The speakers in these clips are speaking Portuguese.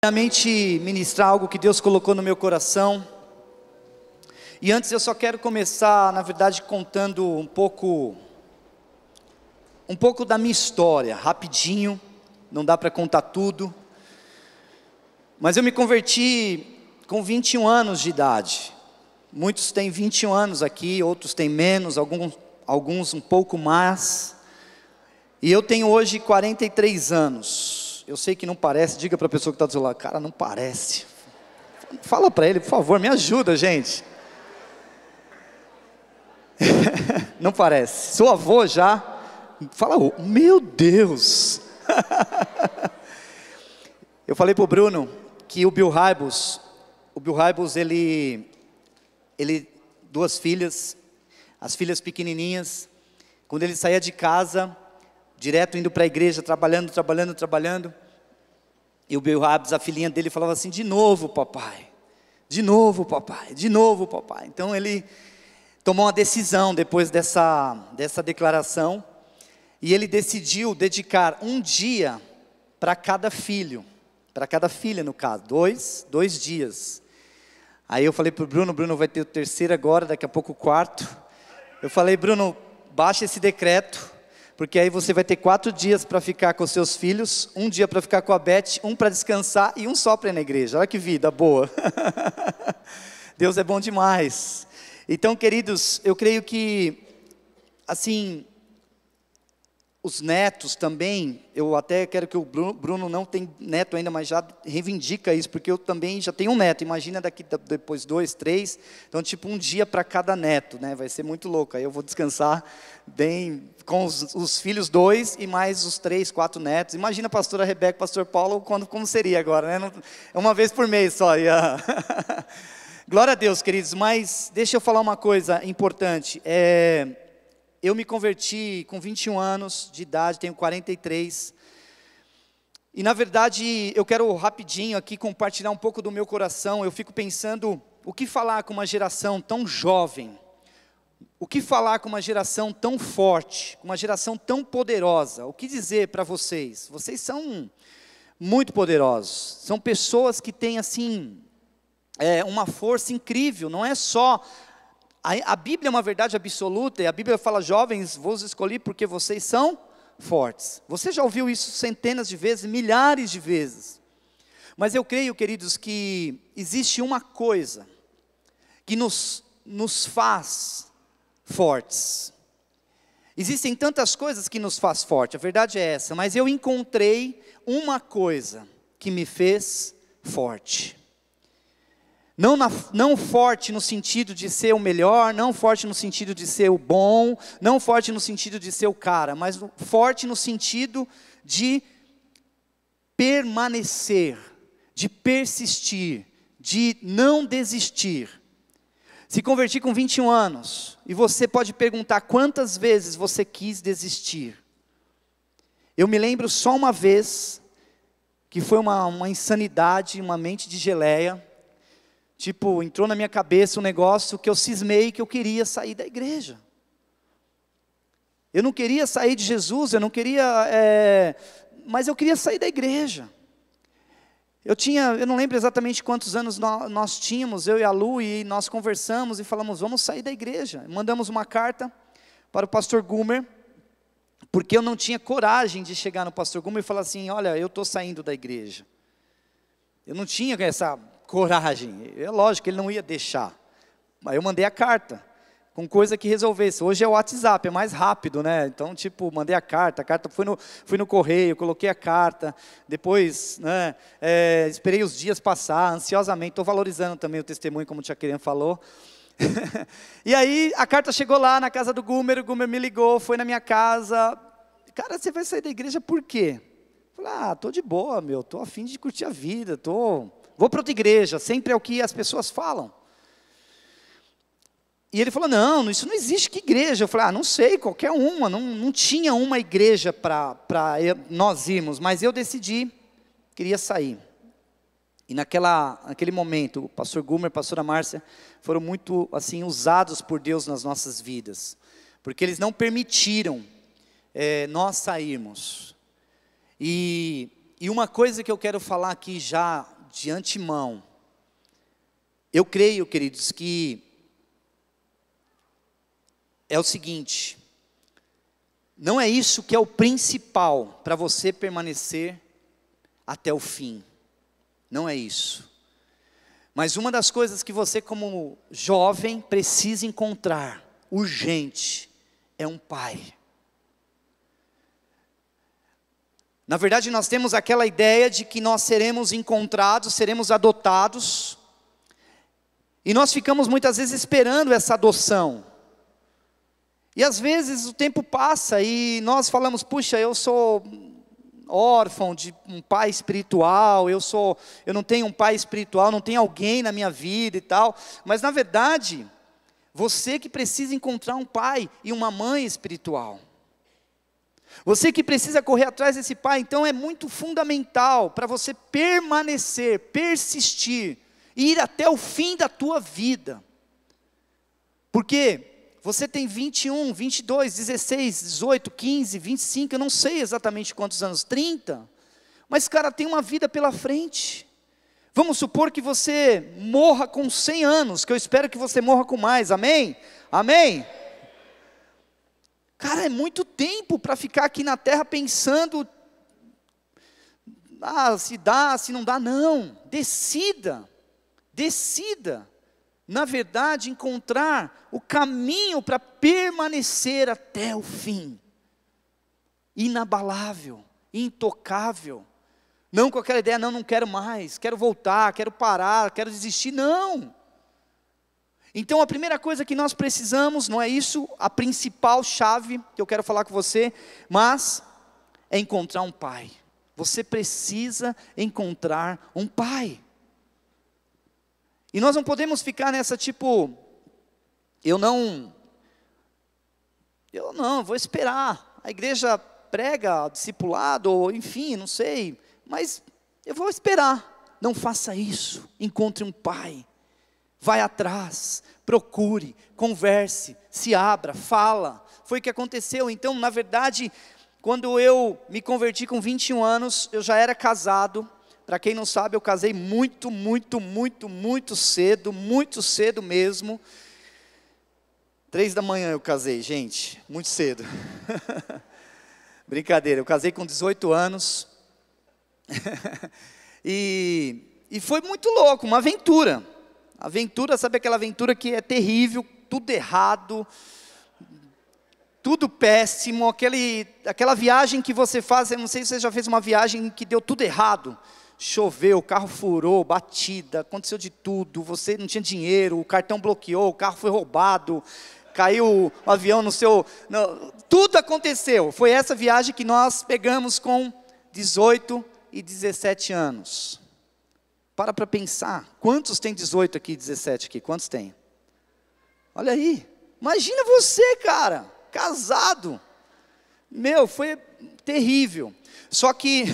Primeiramente, ministrar algo que Deus colocou no meu coração. E antes eu só quero começar, na verdade, contando um pouco da minha história, rapidinho. Não dá para contar tudo. Mas eu me converti com 21 anos de idade. Muitos têm 21 anos aqui, outros têm menos, alguns um pouco mais. E eu tenho hoje 43 anos. Eu sei que não parece, diga para a pessoa que está do seu lado, cara, não parece. Fala para ele, por favor, me ajuda, gente. Não parece. Sou avô já. Fala, meu Deus. Eu falei para o Bruno que o Bill Hybels, ele duas filhas, as filhas pequenininhas, quando ele saía de casa, direto indo para a igreja, trabalhando, e o Bill Hybels, a filhinha dele falava assim, de novo papai, de novo papai, de novo papai. Então ele tomou uma decisão depois dessa declaração, e ele decidiu dedicar um dia para cada filho, para cada filha no caso, dois dias. Aí eu falei para o Bruno vai ter o terceiro agora, daqui a pouco o quarto. Eu falei, Bruno, baixa esse decreto, porque aí você vai ter 4 dias para ficar com os seus filhos, um dia para ficar com a Beth, um para descansar e um só para ir na igreja. Olha que vida boa. Deus é bom demais. Então, queridos, eu creio que, assim, os netos também, eu até quero que o Bruno não tem neto ainda, mas já reivindica isso, porque eu também já tenho um neto, imagina daqui depois 2, 3, então tipo um dia para cada neto, né? Vai ser muito louco, aí eu vou descansar bem com os filhos 2 e mais os 3, 4 netos, imagina a pastora Rebeca, pastor Paulo, como seria agora, né? É uma vez por mês só, Glória a Deus, queridos, mas deixa eu falar uma coisa importante, eu me converti com 21 anos de idade, tenho 43. E na verdade, eu quero rapidinho aqui compartilhar um pouco do meu coração. Eu fico pensando, o que falar com uma geração tão jovem? O que falar com uma geração tão forte? Com uma geração tão poderosa? O que dizer para vocês? Vocês são muito poderosos. São pessoas que têm assim, uma força incrível. Não é só... A Bíblia é uma verdade absoluta, e a Bíblia fala, jovens, vos escolhi porque vocês são fortes. Você já ouviu isso centenas de vezes, milhares de vezes. Mas eu creio, queridos, que existe uma coisa que nos faz fortes. Existem tantas coisas que nos faz forte, a verdade é essa, mas eu encontrei uma coisa que me fez forte. Não forte no sentido de ser o melhor, não forte no sentido de ser o bom, não forte no sentido de ser o cara, mas forte no sentido de permanecer, de persistir, de não desistir. Se converti com 21 anos, e você pode perguntar quantas vezes você quis desistir. Eu me lembro só uma vez, que foi uma insanidade, uma mente de geleia. Tipo, entrou na minha cabeça um negócio que eu cismei que eu queria sair da igreja. Eu não queria sair de Jesus, eu não queria, mas eu queria sair da igreja. Eu não lembro exatamente quantos anos nós tínhamos, eu e a Lu, e nós conversamos e falamos, vamos sair da igreja. Mandamos uma carta para o pastor Gumer, porque eu não tinha coragem de chegar no pastor Gumer e falar assim, olha, eu estou saindo da igreja. Eu não tinha essa coragem, é lógico que ele não ia deixar, mas eu mandei a carta, com coisa que resolvesse. Hoje é o WhatsApp, é mais rápido, né? Então tipo, mandei a carta fui no correio, coloquei a carta, depois, né, esperei os dias passar, ansiosamente, estou valorizando também o testemunho, como o Tia Queriam falou, e aí a carta chegou lá na casa do Gumer, o Gumer me ligou, foi na minha casa, cara, você vai sair da igreja por quê? Eu falei, tô de boa, tô a fim de curtir a vida, vou para outra igreja, sempre é o que as pessoas falam. E ele falou, não, isso não existe, que igreja? Eu falei, não sei, qualquer uma, não tinha uma igreja para nós irmos, mas eu decidi, queria sair. E naquele momento, o pastor Gumer, a pastora Márcia, foram muito assim, usados por Deus nas nossas vidas, porque eles não permitiram nós sairmos. E E uma coisa que eu quero falar aqui já de antemão, eu creio, queridos, que é o seguinte: não é isso que é o principal para você permanecer até o fim, não é isso. Mas uma das coisas que você como jovem precisa encontrar, urgente, é um pai. Na verdade, nós temos aquela ideia de que nós seremos encontrados, seremos adotados, e nós ficamos muitas vezes esperando essa adoção. E às vezes o tempo passa e nós falamos, puxa, eu sou órfão de um pai espiritual, eu não tenho um pai espiritual, não tenho alguém na minha vida e tal. Mas na verdade, você que precisa encontrar um pai e uma mãe espiritual. Você que precisa correr atrás desse pai. Então é muito fundamental para você permanecer, persistir, ir até o fim da tua vida. Porque você tem 21, 22, 16, 18, 15, 25, eu não sei exatamente quantos anos, 30. Mas cara, tem uma vida pela frente. Vamos supor que você morra com 100 anos, que eu espero que você morra com mais, amém? Amém? Cara, é muito tempo para ficar aqui na terra pensando, se dá, se não dá, não. Decida, na verdade, encontrar o caminho para permanecer até o fim. Inabalável, intocável. Não com aquela ideia, não quero mais, quero voltar, quero parar, quero desistir, não. Então a primeira coisa que nós precisamos, não é isso a principal chave que eu quero falar com você, mas é encontrar um pai. Você precisa encontrar um pai. E nós não podemos ficar nessa tipo, eu não, vou esperar. A igreja prega discipulado, ou enfim, não sei, mas eu vou esperar. Não faça isso, encontre um pai. Vai atrás, procure, converse, se abra, fala. Foi o que aconteceu. Então, na verdade, quando eu me converti com 21 anos, eu já era casado. Para quem não sabe, eu casei muito cedo mesmo. 3 da manhã eu casei, gente, muito cedo. Brincadeira, eu casei com 18 anos. E foi muito louco, uma aventura. Aventura, sabe aquela aventura que é terrível, tudo errado, tudo péssimo, aquela viagem que você faz, eu não sei se você já fez uma viagem que deu tudo errado, choveu, o carro furou, batida, aconteceu de tudo, você não tinha dinheiro, o cartão bloqueou, o carro foi roubado, caiu o avião no seu... Não, tudo aconteceu, foi essa viagem que nós pegamos com 18 e 17 anos. Para pensar, quantos tem 18 aqui, 17 aqui, quantos tem? Olha aí, imagina você, cara, casado, meu, foi terrível, só que,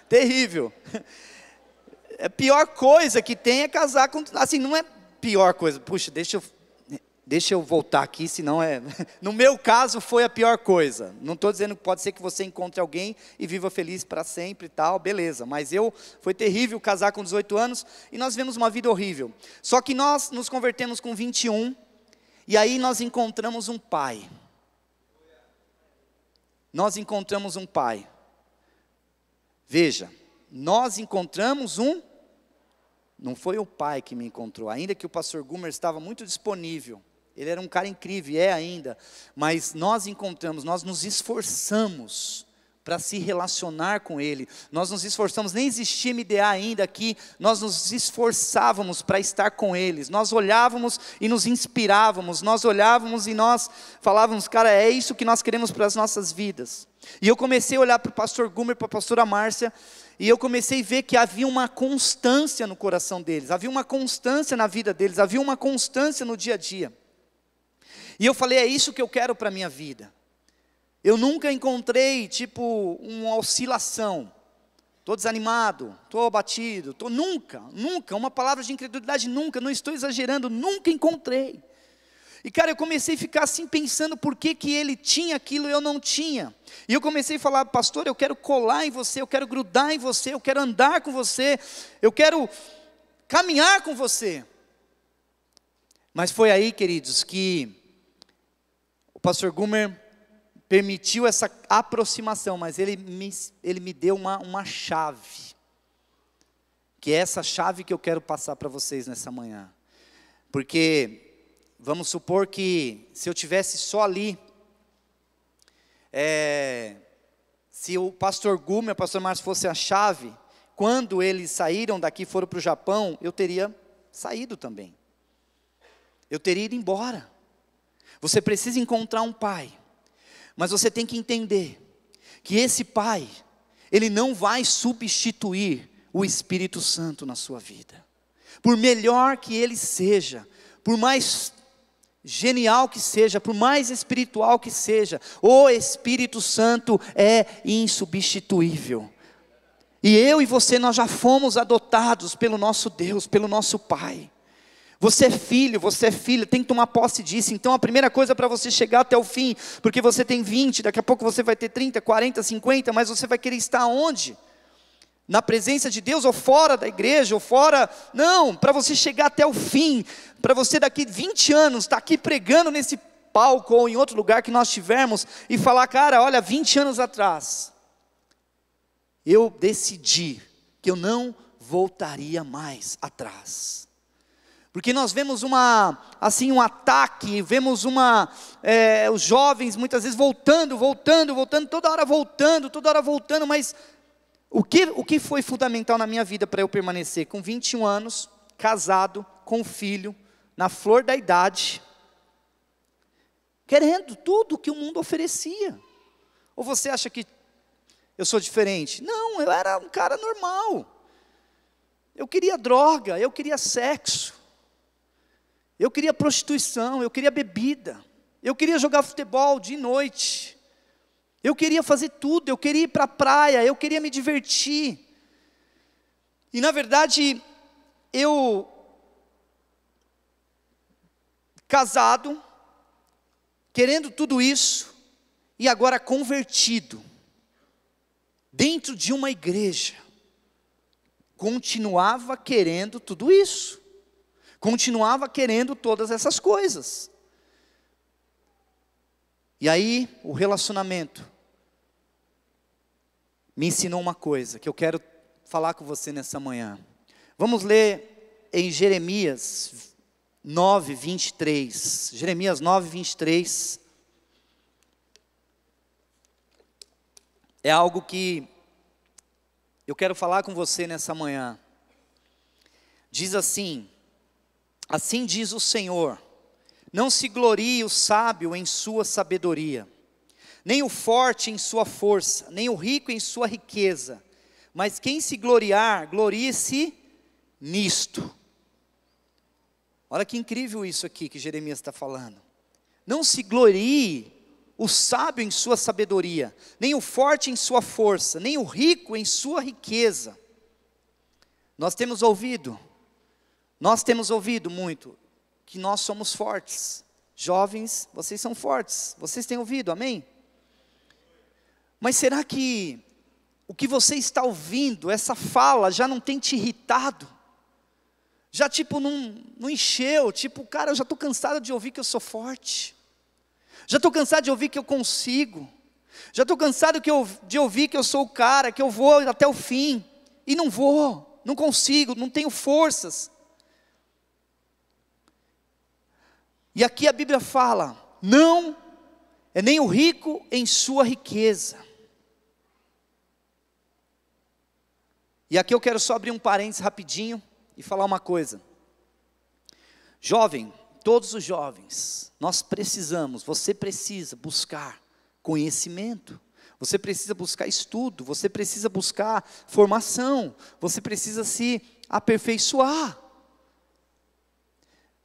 terrível, a pior coisa que tem é casar com, assim, não é pior coisa, puxa, deixa eu voltar aqui, senão no meu caso foi a pior coisa, não estou dizendo que pode ser que você encontre alguém e viva feliz para sempre e tal, beleza, mas foi terrível casar com 18 anos, e nós vivemos uma vida horrível, só que nós nos convertemos com 21, e aí nós encontramos um pai, veja, nós encontramos não foi o pai que me encontrou, ainda que o pastor Gumer estava muito disponível, ele era um cara incrível, é ainda, mas nós nos esforçamos para se relacionar com ele, nós nos esforçamos, nem existia MDA ainda aqui, nós nos esforçávamos para estar com eles, nós olhávamos e nos inspirávamos, nós olhávamos e nós falávamos, cara, é isso que nós queremos para as nossas vidas. E eu comecei a olhar para o pastor Gumer, para a pastora Márcia, e eu comecei a ver que havia uma constância no coração deles, havia uma constância na vida deles, havia uma constância no dia a dia. E eu falei, é isso que eu quero para a minha vida. Eu nunca encontrei, tipo, uma oscilação. Estou desanimado, estou abatido, nunca, uma palavra de incredulidade nunca, não estou exagerando, nunca encontrei. E cara, eu comecei a ficar assim pensando por que ele tinha aquilo e eu não tinha. E eu comecei a falar, pastor, eu quero colar em você, eu quero grudar em você, eu quero andar com você, eu quero caminhar com você. Mas foi aí, queridos, que o pastor Gumer permitiu essa aproximação, mas ele me deu uma chave. Que é essa chave que eu quero passar para vocês nessa manhã. Porque, vamos supor que se eu tivesse só ali, se o pastor Gumer, o pastor Márcio fosse a chave, quando eles saíram daqui e foram para o Japão, eu teria saído também. Eu teria ido embora. Você precisa encontrar um pai, mas você tem que entender que esse pai, ele não vai substituir o Espírito Santo na sua vida. Por melhor que ele seja, por mais genial que seja, por mais espiritual que seja, o Espírito Santo é insubstituível. E eu e você, nós já fomos adotados pelo nosso Deus, pelo nosso Pai. Você é filho, você é filha, tem que tomar posse disso. Então a primeira coisa para você chegar até o fim, porque você tem 20, daqui a pouco você vai ter 30, 40, 50, mas você vai querer estar onde? Na presença de Deus ou fora da igreja, ou fora, não, para você chegar até o fim, para você daqui 20 anos, estar aqui pregando nesse palco ou em outro lugar que nós tivermos, e falar, cara, olha, 20 anos atrás, eu decidi que eu não voltaria mais atrás. Porque nós vemos um ataque, vemos os jovens muitas vezes voltando, toda hora voltando, mas o que foi fundamental na minha vida para eu permanecer? Com 21 anos, casado, com filho, na flor da idade, querendo tudo que o mundo oferecia. Ou você acha que eu sou diferente? Não, eu era um cara normal. Eu queria droga, eu queria sexo. Eu queria prostituição, eu queria bebida, eu queria jogar futebol de noite, eu queria fazer tudo, eu queria ir para a praia, eu queria me divertir. E na verdade, eu, casado, querendo tudo isso, e agora convertido, dentro de uma igreja, continuava querendo tudo isso. Continuava querendo todas essas coisas. E aí, o relacionamento me ensinou uma coisa, que eu quero falar com você nessa manhã. Vamos ler em Jeremias 9, 23. Jeremias 9, 23. É algo que eu quero falar com você nessa manhã. Diz assim: assim diz o Senhor, não se glorie o sábio em sua sabedoria, nem o forte em sua força, nem o rico em sua riqueza, mas quem se gloriar, glorie-se nisto. Olha que incrível isso aqui que Jeremias está falando. Não se glorie o sábio em sua sabedoria, nem o forte em sua força, nem o rico em sua riqueza. Nós temos ouvido muito que nós somos fortes. Jovens, vocês são fortes. Vocês têm ouvido, amém? Mas será que o que você está ouvindo, essa fala, já não tem te irritado? Já tipo não encheu, tipo, cara, eu já estou cansado de ouvir que eu sou forte. Já estou cansado de ouvir que eu consigo. Já estou cansado de ouvir que eu sou o cara, que eu vou até o fim. E não vou, não consigo, não tenho forças. E aqui a Bíblia fala, não é nem o rico em sua riqueza. E aqui eu quero só abrir um parênteses rapidinho e falar uma coisa. Jovem, todos os jovens, você precisa buscar conhecimento. Você precisa buscar estudo, você precisa buscar formação, você precisa se aperfeiçoar.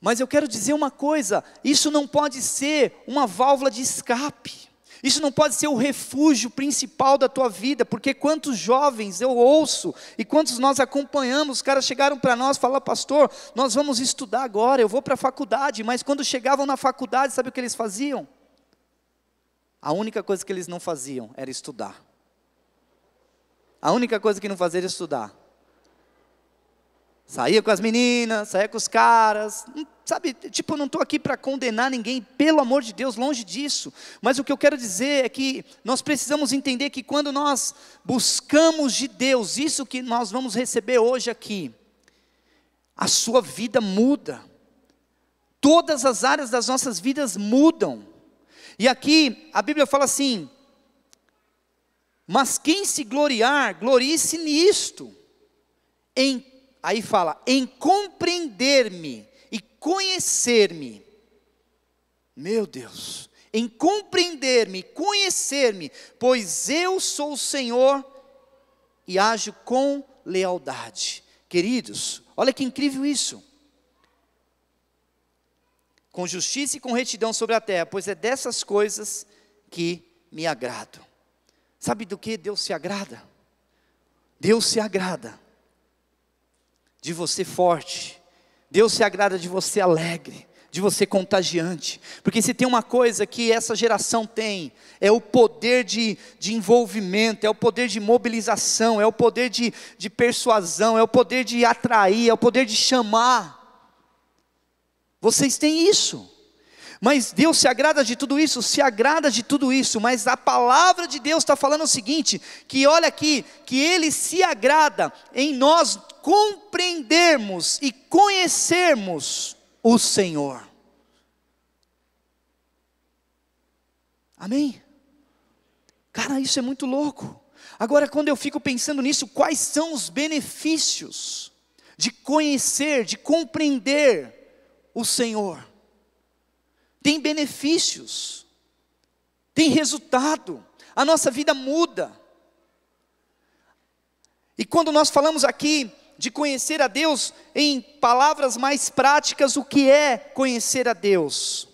Mas eu quero dizer uma coisa, isso não pode ser uma válvula de escape. Isso não pode ser o refúgio principal da tua vida, porque quantos jovens eu ouço, e quantos nós acompanhamos, os caras chegaram para nós e falaram: pastor, nós vamos estudar agora, eu vou para a faculdade, mas quando chegavam na faculdade, sabe o que eles faziam? A única coisa que eles não faziam era estudar. A única coisa que não fazia era estudar. Saía com as meninas, saía com os caras, sabe, tipo, eu não estou aqui para condenar ninguém, pelo amor de Deus, longe disso, mas o que eu quero dizer é que nós precisamos entender que quando nós buscamos de Deus, isso que nós vamos receber hoje aqui, a sua vida muda, todas as áreas das nossas vidas mudam, e aqui a Bíblia fala assim: mas quem se gloriar, glorie-se nisto, aí fala, em compreender-me e conhecer-me. Meu Deus, em compreender-me, conhecer-me, pois eu sou o Senhor e ajo com lealdade. Queridos, olha que incrível isso. Com justiça e com retidão sobre a terra, pois é dessas coisas que me agrado. Sabe do que Deus se agrada? Deus se agrada de você forte, Deus se agrada de você alegre, de você contagiante, porque se tem uma coisa que essa geração tem, é o poder de envolvimento, é o poder de mobilização, é o poder de persuasão, é o poder de atrair, é o poder de chamar. Vocês têm isso, mas Deus se agrada de tudo isso, mas a palavra de Deus está falando o seguinte, que olha aqui, que Ele se agrada em nós compreendermos e conhecermos o Senhor. Amém? Cara, isso é muito louco. Agora, quando eu fico pensando nisso, quais são os benefícios de conhecer, de compreender o Senhor? Tem benefícios, tem resultado, a nossa vida muda. E quando nós falamos aqui de conhecer a Deus, em palavras mais práticas, o que é conhecer a Deus?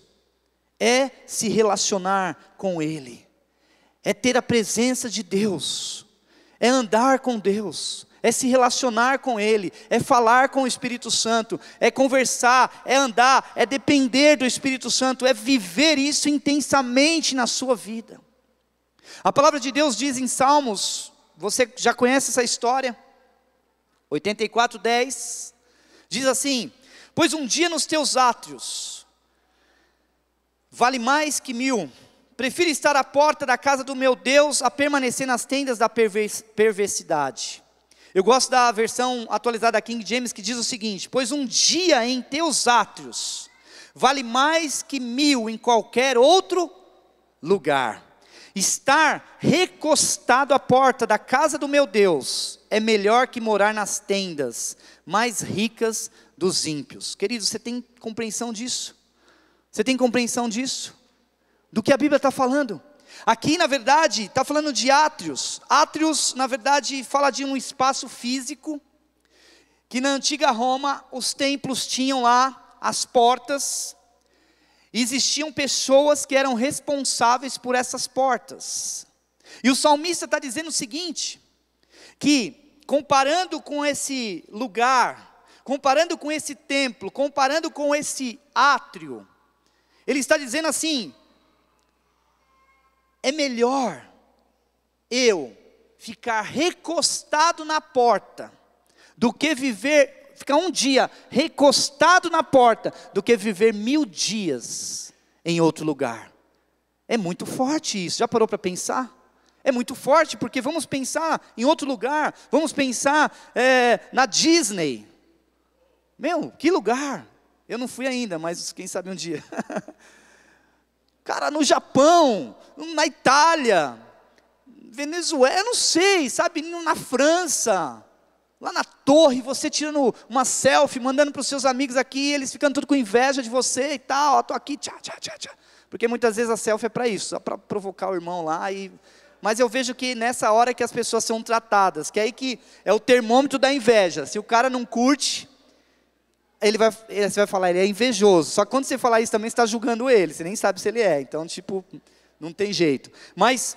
É se relacionar com Ele, é ter a presença de Deus, é andar com Deus, é se relacionar com Ele, é falar com o Espírito Santo, é conversar, é andar, é depender do Espírito Santo, é viver isso intensamente na sua vida. A palavra de Deus diz em Salmos, você já conhece essa história? 84:10, diz assim: pois um dia nos teus átrios vale mais que 1000, prefiro estar à porta da casa do meu Deus a permanecer nas tendas da perversidade. Eu gosto da versão atualizada da King James, que diz o seguinte: pois um dia em teus átrios vale mais que 1000 em qualquer outro lugar. Estar recostado à porta da casa do meu Deus é melhor que morar nas tendas mais ricas dos ímpios. Queridos, você tem compreensão disso? Você tem compreensão disso? Do que a Bíblia está falando? Aqui, na verdade, está falando de átrios. Átrios, na verdade, fala de um espaço físico, que na antiga Roma, os templos tinham lá as portas, e existiam pessoas que eram responsáveis por essas portas. E o salmista está dizendo o seguinte, que comparando com esse lugar, comparando com esse templo, comparando com esse átrio, ele está dizendo assim: é melhor eu ficar recostado na porta, do que ficar um dia recostado na porta, do que viver 1000 dias em outro lugar. É muito forte isso, já parou para pensar? É muito forte, porque vamos pensar em outro lugar, vamos pensar na Disney. Meu, que lugar, eu não fui ainda, mas quem sabe um dia. Cara, no Japão, na Itália, Venezuela, não sei, sabe, na França, lá na torre, você tirando uma selfie, mandando para os seus amigos aqui, eles ficando tudo com inveja de você e tal, estou aqui, tchá, tchá, tchá, tchá. Porque muitas vezes a selfie é para isso, só para provocar o irmão lá, mas eu vejo que nessa hora que as pessoas são tratadas, que aí que é o termômetro da inveja. Se o cara não curte, você vai falar, ele é invejoso. Só que quando você falar isso também, você está julgando ele, você nem sabe se ele é. Então, tipo, não tem jeito. Mas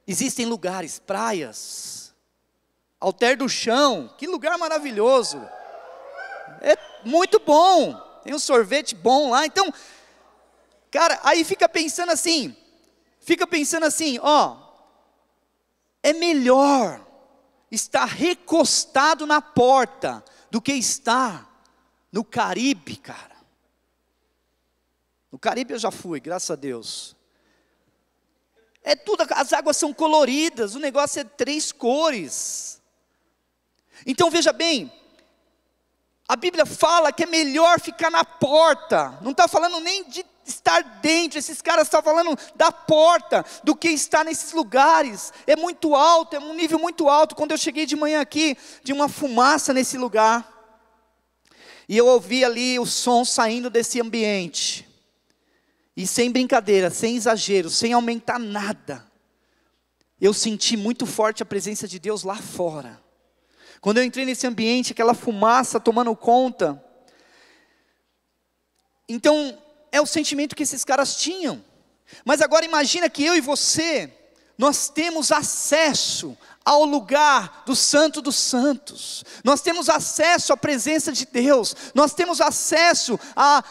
existem lugares, praias, Alter do Chão, que lugar maravilhoso. É muito bom, tem um sorvete bom lá. Então, cara, aí fica pensando assim, ó, é melhor estar recostado na porta do que estar no Caribe, cara. No Caribe eu já fui, graças a Deus. É tudo, as águas são coloridas, o negócio é 3 cores. Então veja bem, a Bíblia fala que é melhor ficar na porta, não está falando nem de estar dentro, esses caras estão falando da porta, do que estar nesses lugares. É muito alto, é um nível muito alto. Quando eu cheguei de manhã aqui, de uma fumaça nesse lugar, e eu ouvi ali o som saindo desse ambiente, e sem brincadeira, sem exagero, sem aumentar nada, eu senti muito forte a presença de Deus lá fora. Quando eu entrei nesse ambiente, aquela fumaça tomando conta, então é o sentimento que esses caras tinham. Mas agora imagina que eu e você, nós temos acesso ao lugar do Santo dos Santos, nós temos acesso à presença de Deus, nós temos acesso a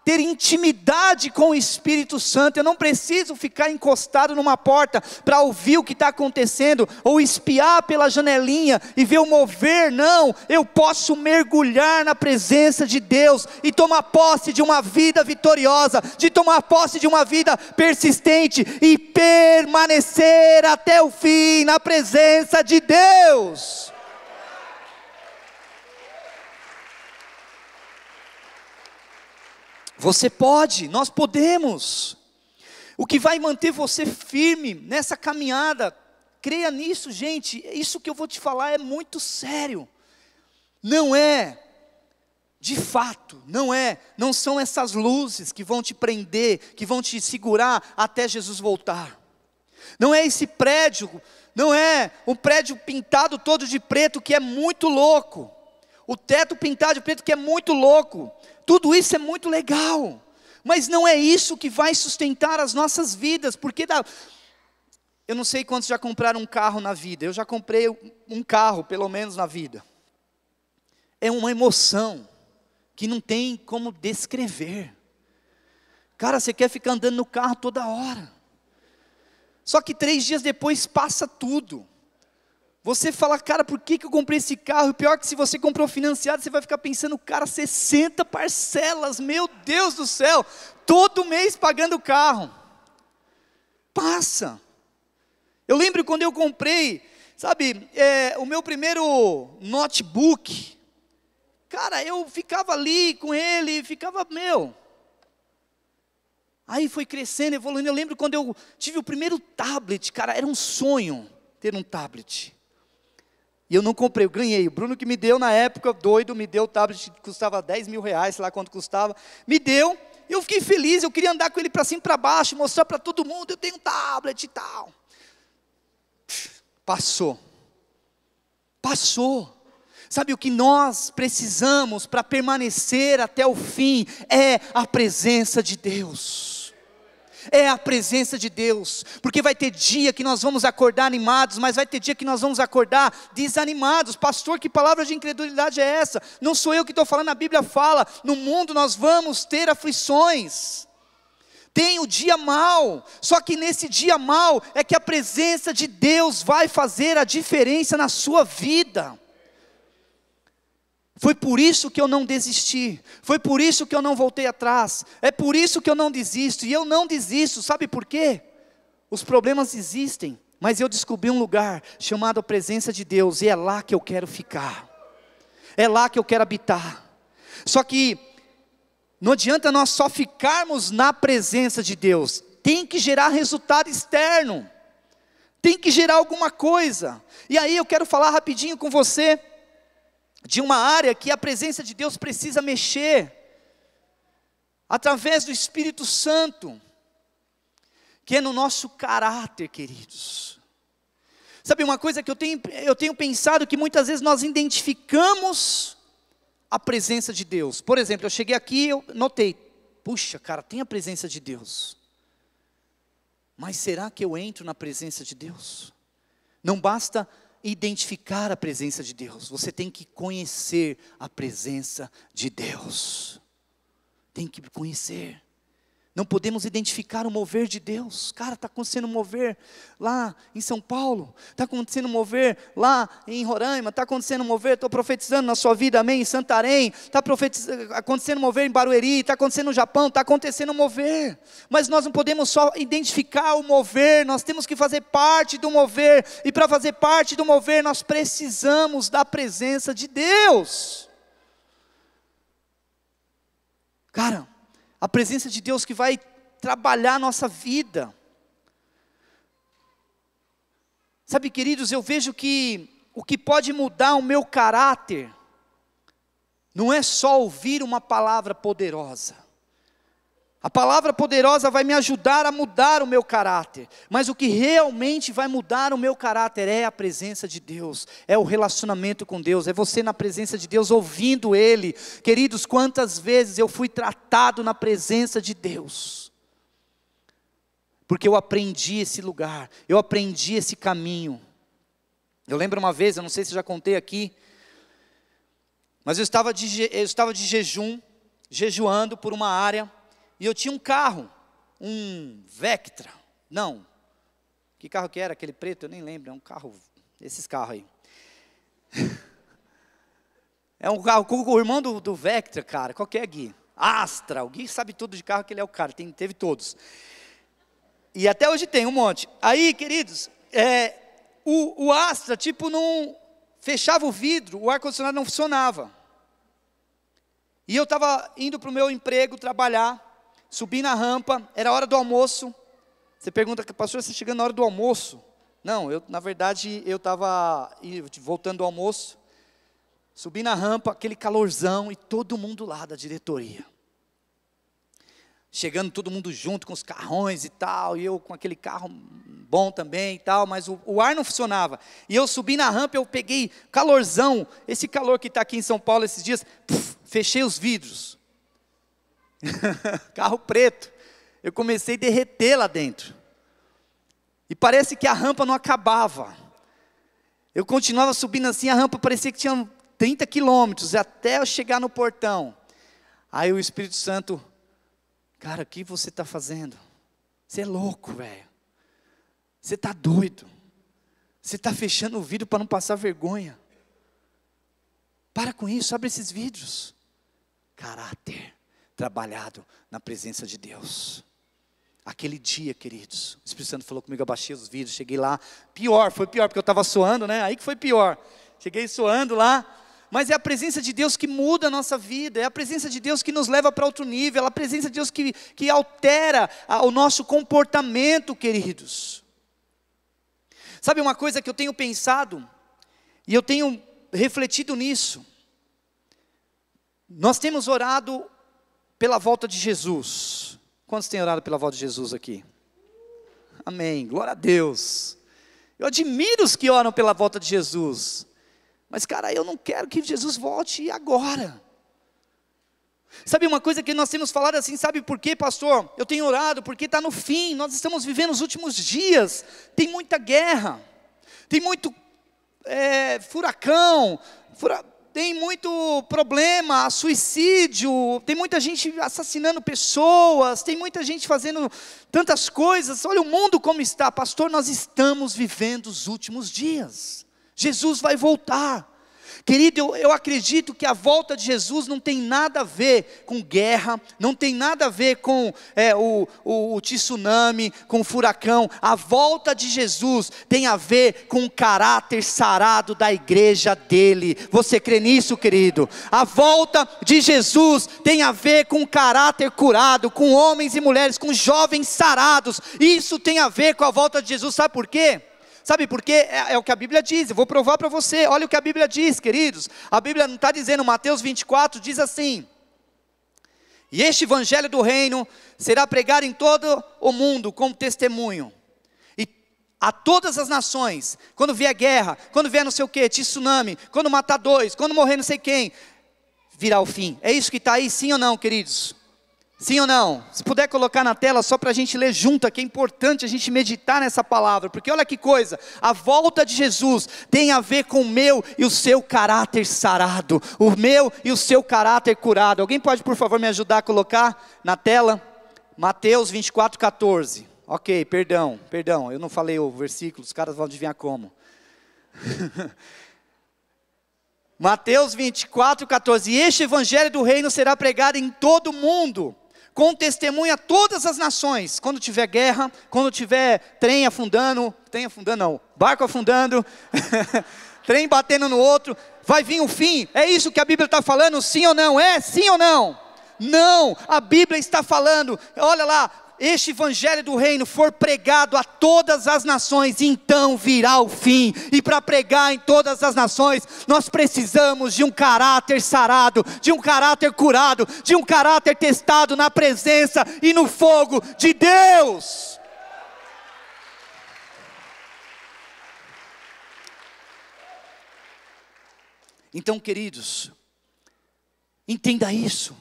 ter intimidade com o Espírito Santo. Eu não preciso ficar encostado numa porta para ouvir o que está acontecendo, ou espiar pela janelinha e ver o mover. Não, eu posso mergulhar na presença de Deus e tomar posse de uma vida vitoriosa, de tomar posse de uma vida persistente e permanecer até o fim na presença de Deus. Você pode, nós podemos. O que vai manter você firme nessa caminhada, creia nisso, gente, isso que eu vou te falar é muito sério. Não é, de fato, não são essas luzes que vão te prender, que vão te segurar até Jesus voltar. Não é esse prédio, não é um prédio pintado todo de preto que é muito louco. O teto pintado de preto que é muito louco. Tudo isso é muito legal, mas não é isso que vai sustentar as nossas vidas, porque eu não sei quantos já compraram um carro na vida. Eu já comprei um carro, pelo menos na vida. É uma emoção que não tem como descrever. Cara, você quer ficar andando no carro toda hora, só que 3 dias depois passa tudo. Você fala, cara, por que eu comprei esse carro? O pior é que se você comprou financiado, você vai ficar pensando, cara, 60 parcelas, meu Deus do céu, todo mês pagando o carro. Passa. Eu lembro quando eu comprei, sabe, o meu primeiro notebook, cara, eu ficava ali com ele, aí foi crescendo, evoluindo. Eu lembro quando eu tive o primeiro tablet, cara, era um sonho ter um tablet. E eu não comprei, eu ganhei. O Bruno que me deu na época, doido, me deu o tablet que custava 10 mil reais, sei lá quanto custava. Me deu, e eu fiquei feliz, eu queria andar com ele para cima e para baixo, mostrar para todo mundo, eu tenho um tablet e tal. Passou. Sabe, o que nós precisamos para permanecer até o fim é a presença de Deus. É a presença de Deus, porque vai ter dia que nós vamos acordar animados, mas vai ter dia que nós vamos acordar desanimados. Pastor, que palavra de incredulidade é essa? Não sou eu que estou falando, a Bíblia fala, no mundo nós vamos ter aflições. Tem o dia mau, só que nesse dia mau é que a presença de Deus vai fazer a diferença na sua vida. Foi por isso que eu não desisti, foi por isso que eu não voltei atrás, é por isso que eu não desisto, e eu não desisto, sabe por quê? Os problemas existem, mas eu descobri um lugar chamado a presença de Deus, e é lá que eu quero ficar, é lá que eu quero habitar. Só que não adianta nós só ficarmos na presença de Deus, tem que gerar resultado externo, tem que gerar alguma coisa. E aí eu quero falar rapidinho com você de uma área que a presença de Deus precisa mexer, através do Espírito Santo, que é no nosso caráter, queridos. Sabe uma coisa que eu tenho pensado, que muitas vezes nós identificamos a presença de Deus. Por exemplo, eu cheguei aqui e eu notei, puxa cara, tem a presença de Deus. Mas será que eu entro na presença de Deus? Não basta identificar a presença de Deus, você tem que conhecer a presença de Deus. Tem que conhecer. Não podemos identificar o mover de Deus. Cara, está acontecendo um mover lá em São Paulo. Está acontecendo um mover lá em Roraima. Está acontecendo um mover, estou profetizando na sua vida, amém, em Santarém. Está acontecendo um mover em Barueri. Está acontecendo no Japão, está acontecendo um mover. Mas nós não podemos só identificar o mover, nós temos que fazer parte do mover. E para fazer parte do mover, nós precisamos da presença de Deus. Cara, a presença de Deus que vai trabalhar a nossa vida. Sabe, queridos, eu vejo que o que pode mudar o meu caráter não é só ouvir uma palavra poderosa. A palavra poderosa vai me ajudar a mudar o meu caráter, mas o que realmente vai mudar o meu caráter é a presença de Deus, é o relacionamento com Deus, é você na presença de Deus, ouvindo Ele. Queridos, quantas vezes eu fui tratado na presença de Deus, porque eu aprendi esse lugar, eu aprendi esse caminho. Eu lembro uma vez, eu não sei se já contei aqui, mas eu estava de jejum, jejuando por uma área, e eu tinha um carro, um Vectra, não, que carro que era, aquele preto, eu nem lembro, é um carro, esses carros aí. É um carro com o irmão do Vectra, cara, qual que é, Gui? Astra, o Gui sabe tudo de carro, que ele é o cara, teve todos. E até hoje tem um monte. Aí, queridos, o Astra, tipo, não fechava o vidro, o ar-condicionado não funcionava. E eu estava indo para o meu emprego, trabalhar, subi na rampa, era hora do almoço. Você pergunta, pastor, você chegando na hora do almoço? Não, na verdade, eu estava voltando do almoço, subi na rampa, aquele calorzão, e todo mundo lá da diretoria. Chegando todo mundo junto, com os carrões e tal, e eu com aquele carro bom também e tal, mas o ar não funcionava. E eu subi na rampa, eu peguei calorzão, esse calor que está aqui em São Paulo esses dias, fechei os vidros. Carro preto, eu comecei a derreter lá dentro, e parece que a rampa não acabava, eu continuava subindo assim, a rampa parecia que tinha 30 quilômetros, até eu chegar no portão. Aí o Espírito Santo, cara, o que você está fazendo? Você é louco, velho, você está doido, você está fechando o vidro para não passar vergonha, para com isso, abre esses vidros. Caráter trabalhado na presença de Deus. Aquele dia, queridos, o Espírito Santo falou comigo, eu baixei os vidros, cheguei lá, foi pior, porque eu estava suando, né, aí que foi pior, cheguei suando lá, mas é a presença de Deus que muda a nossa vida, é a presença de Deus que nos leva para outro nível, é a presença de Deus que altera o nosso comportamento, queridos. Sabe uma coisa que eu tenho pensado, e eu tenho refletido nisso, nós temos orado pela volta de Jesus. Quantos têm orado pela volta de Jesus aqui? Amém, glória a Deus. Eu admiro os que oram pela volta de Jesus, mas cara, eu não quero que Jesus volte agora. Sabe uma coisa que nós temos falado assim, sabe por quê, pastor? Eu tenho orado porque está no fim, nós estamos vivendo os últimos dias, tem muita guerra, tem muito furacão, tem muito problema, suicídio, tem muita gente assassinando pessoas, tem muita gente fazendo tantas coisas. Olha o mundo como está, pastor, nós estamos vivendo os últimos dias, Jesus vai voltar. Querido, eu acredito que a volta de Jesus não tem nada a ver com guerra, não tem nada a ver com o tsunami, com o furacão. A volta de Jesus tem a ver com o caráter sarado da igreja dele. Você crê nisso, querido? A volta de Jesus tem a ver com o caráter curado, com homens e mulheres, com jovens sarados. Isso tem a ver com a volta de Jesus, sabe por quê? Sabe por quê? É o que a Bíblia diz, eu vou provar para você, olha o que a Bíblia diz, queridos. A Bíblia não está dizendo, Mateus 24, diz assim: e este evangelho do reino será pregado em todo o mundo como testemunho, e a todas as nações, quando vier guerra, quando vier não sei o que, tsunami, quando matar dois, quando morrer não sei quem, virá o fim. É isso que está aí, sim ou não, queridos? Sim ou não? Se puder colocar na tela só para a gente ler junto, que é importante a gente meditar nessa palavra, porque olha que coisa, a volta de Jesus tem a ver com o meu e o seu caráter sarado, o meu e o seu caráter curado. Alguém pode por favor me ajudar a colocar na tela? Mateus 24:14. Ok, perdão, eu não falei o versículo, os caras vão adivinhar como. Mateus 24:14. E este evangelho do reino será pregado em todo o mundo, com testemunha a todas as nações. Quando tiver guerra, quando tiver barco afundando, trem batendo no outro, vai vir o fim. É isso que a Bíblia está falando, sim ou não? É sim ou não? Não, a Bíblia está falando, olha lá, este evangelho do reino for pregado a todas as nações, então virá o fim. E para pregar em todas as nações, nós precisamos de um caráter sarado, de um caráter curado, de um caráter testado na presença e no fogo de Deus. Então, queridos, entenda isso.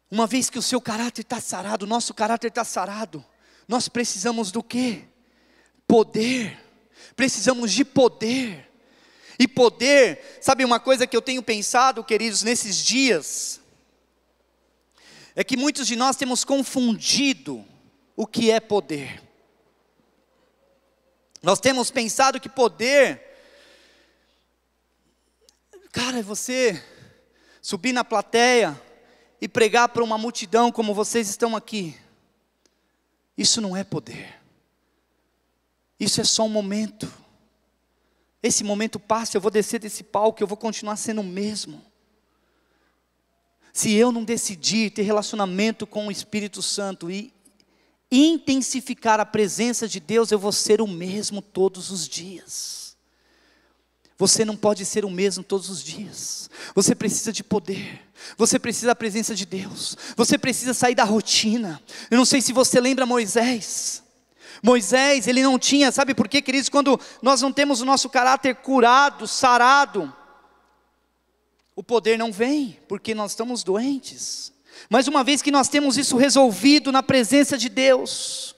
Uma vez que o seu caráter está sarado, o nosso caráter está sarado, nós precisamos do quê? Poder. Precisamos de poder. E poder, sabe uma coisa que eu tenho pensado, queridos, nesses dias, é que muitos de nós temos confundido o que é poder. Nós temos pensado que poder, cara, é você subir na plateia e pregar para uma multidão como vocês estão aqui. Isso não é poder. Isso é só um momento. Esse momento passa, eu vou descer desse palco, eu vou continuar sendo o mesmo. Se eu não decidir ter relacionamento com o Espírito Santo e intensificar a presença de Deus, eu vou ser o mesmo todos os dias. Você não pode ser o mesmo todos os dias. Você precisa de poder. Você precisa da presença de Deus. Você precisa sair da rotina. Eu não sei se você lembra Moisés. Moisés, ele não tinha, sabe por quê, queridos? Quando nós não temos o nosso caráter curado, sarado, o poder não vem, porque nós estamos doentes. Mas uma vez que nós temos isso resolvido na presença de Deus,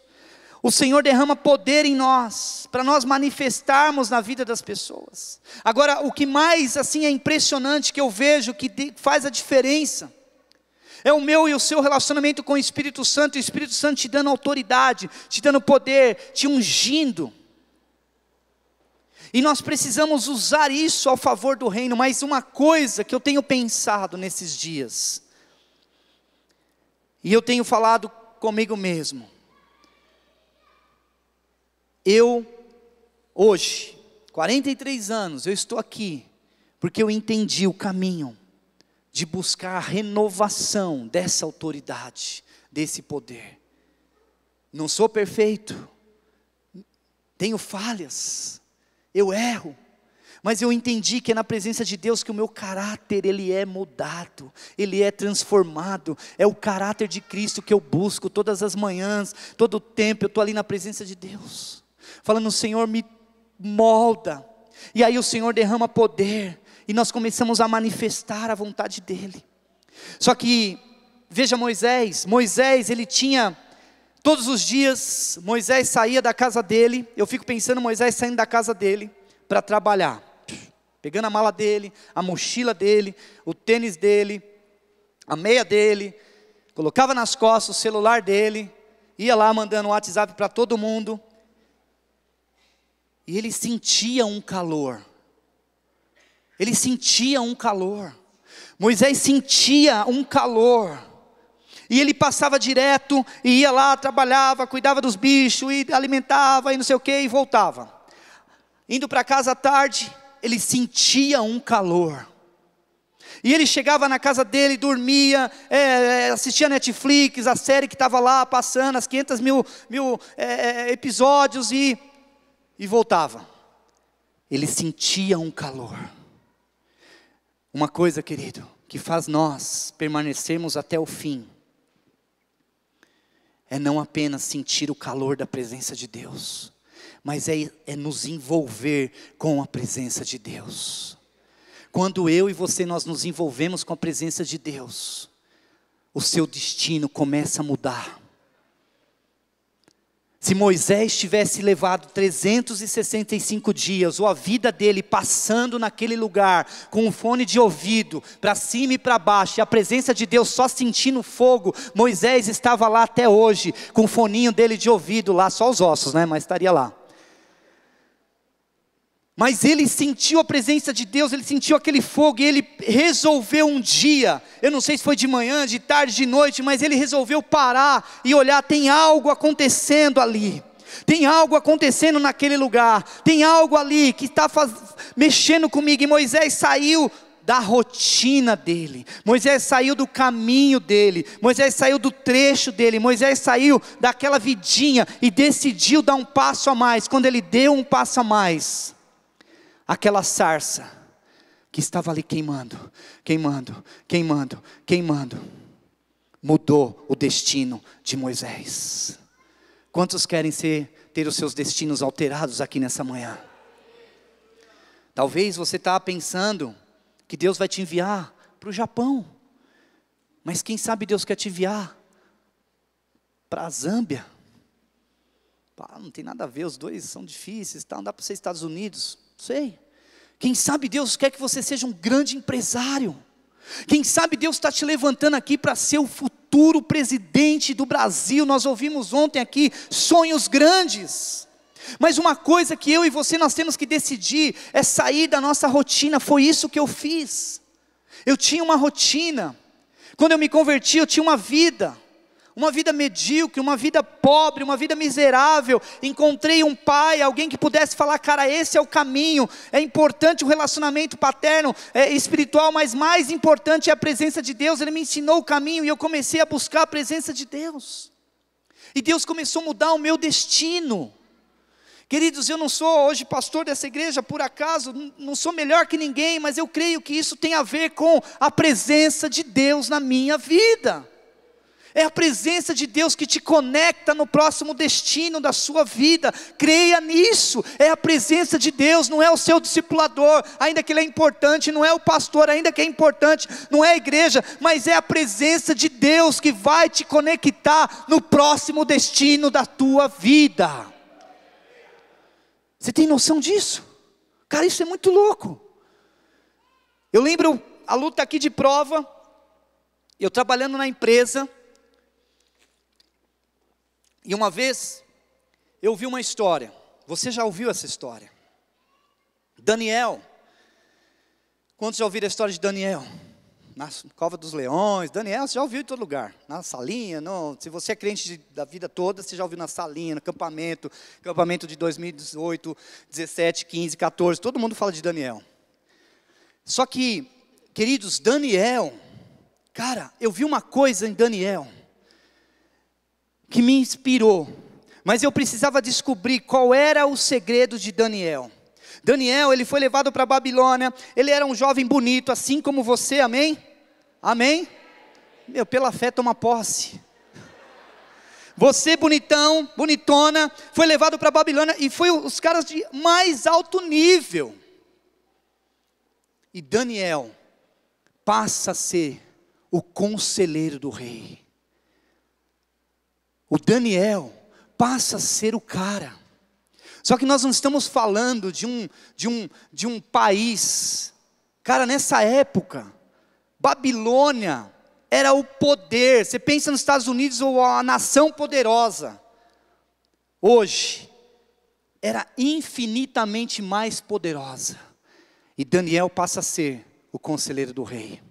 o Senhor derrama poder em nós, para nós manifestarmos na vida das pessoas. Agora, o que mais assim é impressionante que eu vejo, que faz a diferença, é o meu e o seu relacionamento com o Espírito Santo, e o Espírito Santo te dando autoridade, te dando poder, te ungindo. E nós precisamos usar isso ao favor do reino. Mas uma coisa que eu tenho pensado nesses dias, e eu tenho falado comigo mesmo, eu, hoje, 43 anos, eu estou aqui, porque eu entendi o caminho de buscar a renovação dessa autoridade, desse poder. Não sou perfeito, tenho falhas, eu erro, mas eu entendi que é na presença de Deus que o meu caráter, ele é mudado, ele é transformado. É o caráter de Cristo que eu busco todas as manhãs, todo o tempo, eu estou ali na presença de Deus, falando, Senhor, me molda. E aí o Senhor derrama poder, e nós começamos a manifestar a vontade dEle. Só que, veja Moisés, ele tinha, todos os dias, Moisés saía da casa dele, eu fico pensando Moisés saindo da casa dele, para trabalhar, pegando a mala dele, a mochila dele, o tênis dele, a meia dele, colocava nas costas o celular dele, ia lá mandando um WhatsApp para todo mundo, e ele sentia um calor, Moisés sentia um calor, e ele passava direto, e ia lá, trabalhava, cuidava dos bichos, e alimentava, e não sei o que, e voltava, indo para casa à tarde, ele sentia um calor, e ele chegava na casa dele, dormia, assistia Netflix, a série que estava lá passando, as 500 mil episódios, e voltava. Ele sentia um calor. Uma coisa, querido, que faz nós permanecermos até o fim, é não apenas sentir o calor da presença de Deus, mas é nos envolver com a presença de Deus. Quando eu e você, nós nos envolvemos com a presença de Deus, o seu destino começa a mudar. Se Moisés tivesse levado 365 dias, ou a vida dele passando naquele lugar, com um fone de ouvido, para cima e para baixo, e a presença de Deus só sentindo fogo, Moisés estava lá até hoje, com o foninho dele de ouvido lá, só os ossos, né? Mas estaria lá. Mas ele sentiu a presença de Deus, ele sentiu aquele fogo, e ele resolveu um dia, eu não sei se foi de manhã, de tarde, de noite, mas ele resolveu parar e olhar, tem algo acontecendo ali, tem algo acontecendo naquele lugar, tem algo ali que está mexendo comigo. E Moisés saiu da rotina dele, Moisés saiu do caminho dele, Moisés saiu do trecho dele, Moisés saiu daquela vidinha e decidiu dar um passo a mais. Quando ele deu um passo a mais, aquela sarça que estava ali queimando, queimando, queimando, queimando, mudou o destino de Moisés. Quantos querem ter os seus destinos alterados aqui nessa manhã? Talvez você está pensando que Deus vai te enviar para o Japão, mas quem sabe Deus quer te enviar para a Zâmbia. Não tem nada a ver, os dois são difíceis, não dá para ser Estados Unidos. Sei. Quem sabe Deus quer que você seja um grande empresário. Quem sabe Deus está te levantando aqui para ser o futuro presidente do Brasil. Nós ouvimos ontem aqui sonhos grandes. Mas uma coisa que eu e você nós temos que decidir é sair da nossa rotina. Foi isso que eu fiz. Eu tinha uma rotina. Quando eu me converti, eu tinha uma vida medíocre, uma vida pobre, uma vida miserável. Encontrei um pai, alguém que pudesse falar, cara, esse é o caminho. É importante o relacionamento paterno, espiritual, mas mais importante é a presença de Deus. Ele me ensinou o caminho e eu comecei a buscar a presença de Deus. E Deus começou a mudar o meu destino. Queridos, eu não sou hoje pastor dessa igreja, por acaso, não sou melhor que ninguém, mas eu creio que isso tem a ver com a presença de Deus na minha vida. É a presença de Deus que te conecta no próximo destino da sua vida. Creia nisso. É a presença de Deus, não é o seu discipulador, ainda que ele é importante, não é o pastor, ainda que é importante, não é a igreja, mas é a presença de Deus que vai te conectar no próximo destino da tua vida. Você tem noção disso? Cara, isso é muito louco. Eu lembro a luta aqui de prova, eu trabalhando na empresa. E uma vez, eu ouvi uma história, você já ouviu essa história? Daniel, quantos já ouviram a história de Daniel? Na cova dos leões, Daniel, você já ouviu em todo lugar, na salinha, se você é crente da vida toda, você já ouviu na salinha, no acampamento de 2018, 17, 15, 14, todo mundo fala de Daniel. Só que, queridos, Daniel, cara, eu vi uma coisa em Daniel, que me inspirou, mas eu precisava descobrir qual era o segredo de Daniel. Daniel, ele foi levado para a Babilônia, ele era um jovem bonito, assim como você, amém? Amém? Pela fé toma posse. Você bonitão, bonitona, foi levado para a Babilônia, e foi os caras de mais alto nível. E Daniel passa a ser o conselheiro do rei. O Daniel passa a ser o cara. Só que nós não estamos falando de um país. Cara, nessa época, Babilônia era o poder. Você pensa nos Estados Unidos ou a nação poderosa. Hoje, era infinitamente mais poderosa. E Daniel passa a ser o conselheiro do rei.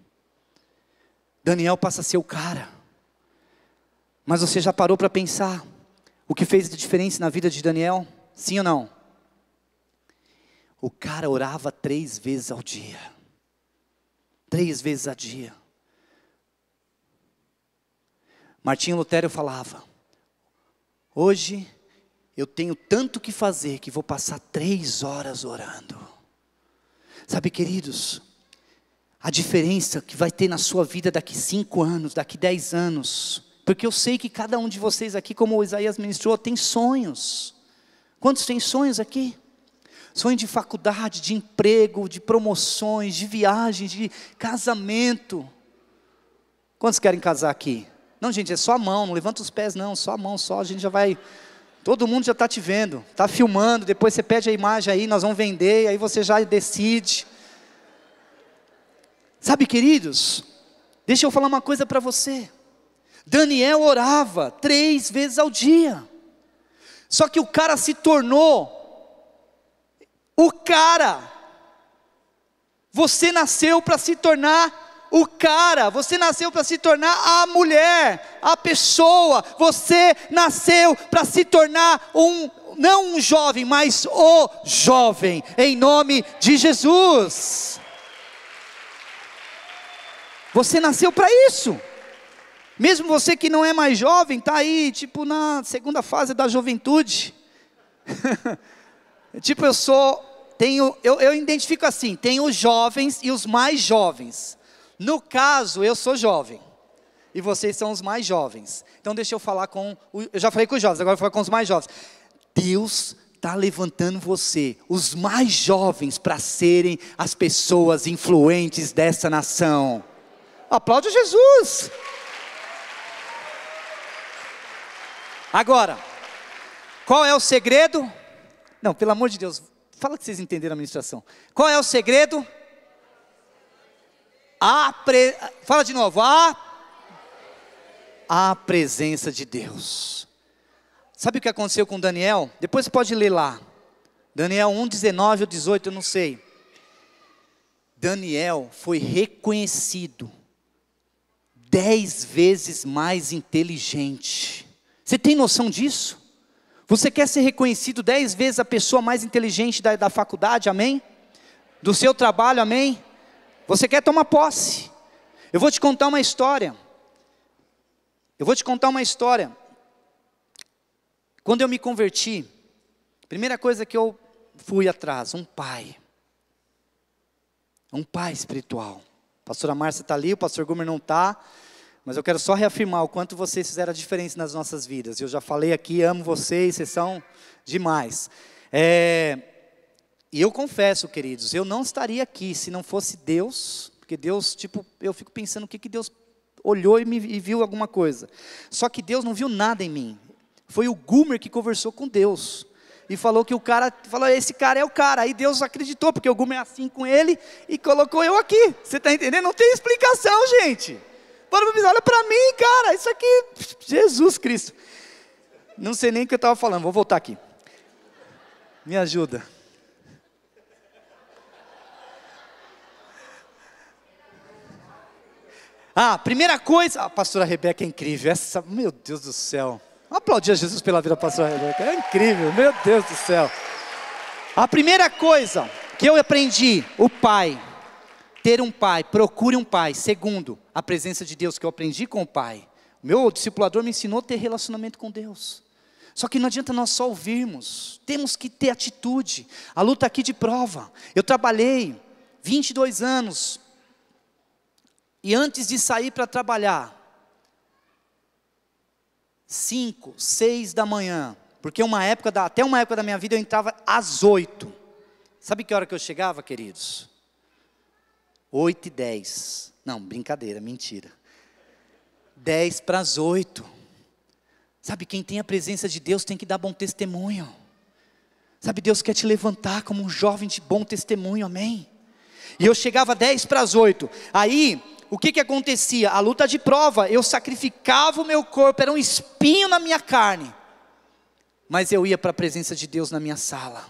Daniel passa a ser o cara. Mas você já parou para pensar o que fez a diferença na vida de Daniel? Sim ou não? O cara orava 3 vezes ao dia. 3 vezes ao dia. Martinho Lutero falava, hoje eu tenho tanto que fazer que vou passar 3 horas orando. Sabe, queridos, a diferença que vai ter na sua vida daqui 5 anos, daqui 10 anos, porque eu sei que cada um de vocês aqui, como o Isaías ministrou, tem sonhos. Quantos têm sonhos aqui? Sonho de faculdade, de emprego, de promoções, de viagens, de casamento. Quantos querem casar aqui? Não, gente, é só a mão, não levanta os pés não, só a mão, só, a gente já vai... Todo mundo já está te vendo, está filmando, depois você pede a imagem aí, nós vamos vender, aí você já decide. Sabe, queridos, deixa eu falar uma coisa para você. Daniel orava 3 vezes ao dia. Só que o cara se tornou o cara. Você nasceu para se tornar o cara. Você nasceu para se tornar a mulher, a pessoa. Você nasceu para se tornar não um jovem, mas o jovem, em nome de Jesus. Você nasceu para isso. Mesmo você que não é mais jovem, está aí, tipo na segunda fase da juventude. Tipo, eu identifico assim, tem os jovens e os mais jovens. No caso, eu sou jovem. E vocês são os mais jovens. Então deixa eu falar eu já falei com os jovens, agora eu vou falar com os mais jovens. Deus está levantando você, os mais jovens, para serem as pessoas influentes dessa nação. Aplaude Jesus. Agora, qual é o segredo? Não, pelo amor de Deus, fala que vocês entenderam a ministração. Qual é o segredo? Fala de novo. A presença de Deus. Sabe o que aconteceu com Daniel? Depois você pode ler lá. Daniel 1:19 ou 18, eu não sei. Daniel foi reconhecido 10 vezes mais inteligente. Você tem noção disso? Você quer ser reconhecido 10 vezes a pessoa mais inteligente da faculdade, amém? Do seu trabalho, amém? Você quer tomar posse? Eu vou te contar uma história. Quando eu me converti, primeira coisa que eu fui atrás, um pai espiritual. A pastora Márcia está ali, o pastor Gumer não está. Mas eu quero só reafirmar o quanto vocês fizeram a diferença nas nossas vidas. Eu já falei aqui, amo vocês, vocês são demais. E eu confesso, queridos, eu não estaria aqui se não fosse Deus. Porque Deus, eu fico pensando o que Deus olhou e viu alguma coisa. Só que Deus não viu nada em mim. Foi o Gumer que conversou com Deus. E falou que esse cara é o cara. Aí Deus acreditou, porque o Gumer é assim com ele e colocou eu aqui. Você está entendendo? Não tem explicação, gente. Olha para mim, cara, isso aqui, Jesus Cristo. Não sei nem o que eu estava falando, vou voltar aqui. Me ajuda. Primeira coisa, a pastora Rebeca é incrível, meu Deus do céu. Aplaudir a Jesus pela vida da pastora Rebeca, é incrível, meu Deus do céu. A primeira coisa que eu aprendi, ter um pai, procure um pai. Segundo, a presença de Deus que eu aprendi com o pai. O meu discipulador me ensinou a ter relacionamento com Deus. Só que não adianta nós só ouvirmos, temos que ter atitude. A luta aqui de prova. Eu trabalhei 22 anos. E antes de sair para trabalhar, 5, 6 da manhã, porque até uma época da minha vida eu entrava às 8. Sabe que hora que eu chegava, queridos? 8:10. Não, brincadeira, mentira. 10 para as 8. Sabe, quem tem a presença de Deus tem que dar bom testemunho. Sabe, Deus quer te levantar como um jovem de bom testemunho, amém? E eu chegava 10 para as 8. Aí, o que acontecia? A luta de prova, eu sacrificava o meu corpo, era um espinho na minha carne. Mas eu ia para a presença de Deus na minha sala.